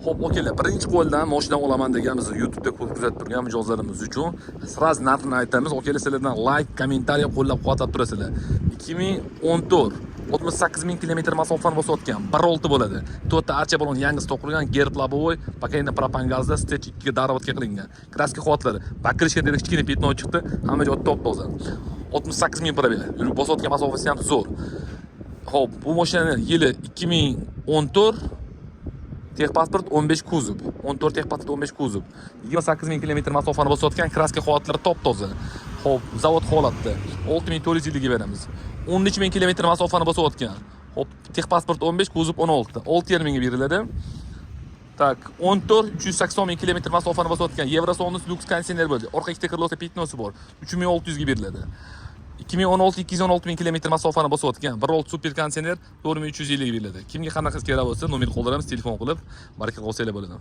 Xo'p, okalar, birinchi qo'ldan mashina olaman deganmiz YouTube'da kuzatib turgan mijozlarimiz uchun sraz narxini aytamiz. Okalar, sizlardan like, kommentariy qo'llab-quvvatlab turasizlar. 2014 68 ming kilometr masofani bosayotgan 1.6 bo'ladi. To'rtta archa balon yangi stok qurilgan, gerb lobovoy, pakayna propan gazda stage 2 ga daravatga qilingan. Kraska xavatlari, bakirishga dedi kichkina petno chiqdi, hamma joy top toza. 68 ming probel. Yurib bosayotgan masofasi ham zo'r. Xo'p, bu mashinaning yili 2014, texpasport 15 kuzov, 14 texpasport 15 kuzov. 28 ming kilometr masofani bosayotgan, kraska xavatlari top toza. Xo'p, zavod holatda 6400 yilga beramiz. 13 ming kilometr masofani bosayotgan. Xo'p, texpasport 15, kuzov 16. 6,5 mingga beriladi. Tak, 14 380 ming kilometr masofani bosayotgan Eurosonus Lux konditsioner bo'ldi. Orqa ikkita krылоsi petnosi bor. 3600 ga beriladi. 2016 216 ming kilometr masofani bosayotgan 1.6 super konditsioner 4350 ga beriladi. Kimga qanaqa kerak bo'lsa, nomer qoldiramiz, telefon qilib, baraka qolsanglar bo'ladi.